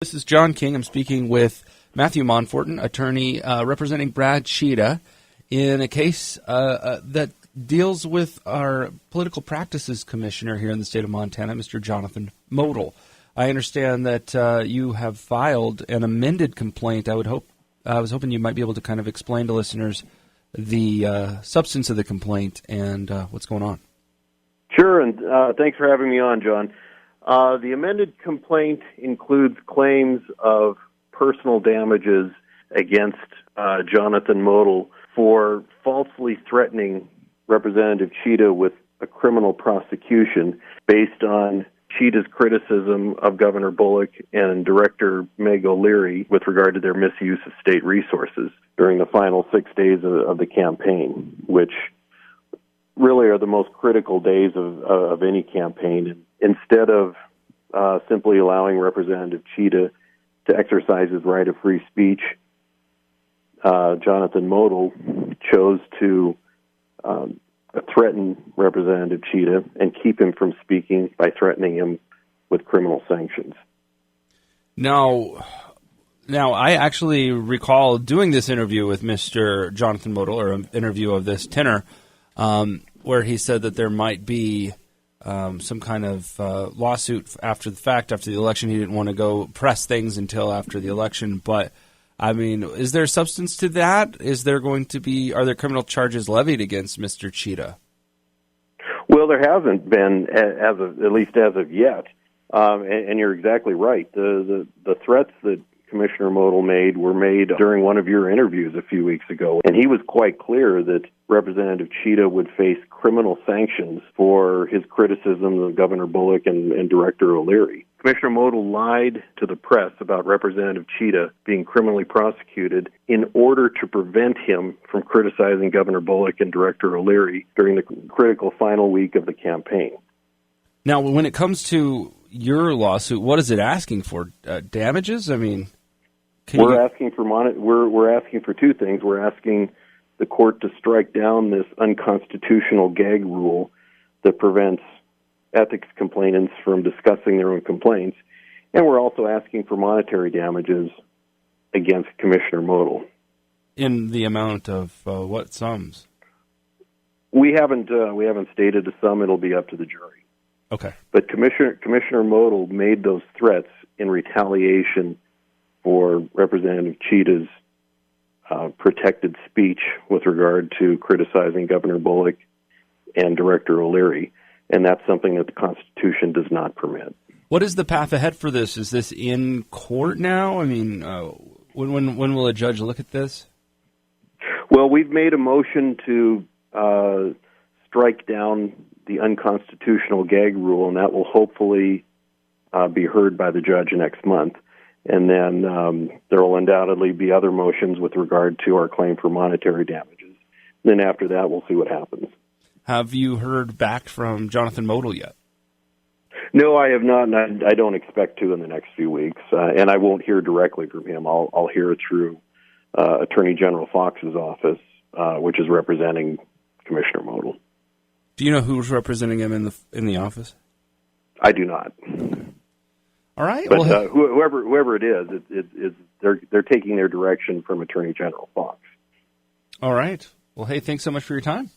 This is John King. I'm speaking with Matthew Monforton, attorney representing Brad Cheetah, in a case that deals with our Political Practices Commissioner here in the state of Montana, Mr. Jonathan Motl. I understand that you have filed an amended complaint. I was hoping you might be able to kind of explain to listeners the substance of the complaint and what's going on. Sure, and thanks for having me on, John. The amended complaint includes claims of personal damages against Jonathan Motl for falsely threatening Representative Cheetah with a criminal prosecution based on Cheetah's criticism of Governor Bullock and Director Meg O'Leary with regard to their misuse of state resources during the final 6 days of the campaign, which really are the most critical days of any campaign. Instead of simply allowing Representative Cheetah to exercise his right of free speech, Jonathan Motl chose to threaten Representative Cheetah and keep him from speaking by threatening him with criminal sanctions. Now, I actually recall doing this interview with Mr. Jonathan Motl, or an interview of this tenor, where he said that there might be some kind of lawsuit after the fact, after the election. He didn't want to go press things until after the election. But, I mean, is there substance to that? Are there criminal charges levied against Mr. Cheetah? Well, there hasn't been, at least as of yet. And you're exactly right. The threats that Commissioner Motl made were made during one of your interviews a few weeks ago, and he was quite clear that Representative Cheetah would face criminal sanctions for his criticism of Governor Bullock and Director O'Leary. Commissioner Motl lied to the press about Representative Cheetah being criminally prosecuted in order to prevent him from criticizing Governor Bullock and Director O'Leary during the critical final week of the campaign. Now, when it comes to your lawsuit, what is it asking for? Damages? I mean, we're asking for two things. We're asking the court to strike down this unconstitutional gag rule that prevents ethics complainants from discussing their own complaints, and we're also asking for monetary damages against Commissioner Motl. In the amount of what sums? We haven't stated a sum. It'll be up to the jury. Okay. But Commissioner Motl made those threats in retaliation for Representative Cheetah's protected speech with regard to criticizing Governor Bullock and Director O'Leary, and that's something that the Constitution does not permit. What is the path ahead for this? Is this in court now? I mean, when will a judge look at this? Well, we've made a motion to strike down the unconstitutional gag rule, and that will hopefully be heard by the judge next month. And then there will undoubtedly be other motions with regard to our claim for monetary damages. Then after that, we'll see what happens. Have you heard back from Jonathan Motl yet? No, I have not, and I don't expect to in the next few weeks. And I won't hear directly from him. I'll hear through Attorney General Fox's office, which is representing Commissioner Motl. Do you know who's representing him in the office? I do not. All right. But whoever it is, they're taking their direction from Attorney General Fox. All right. Well, hey, thanks so much for your time.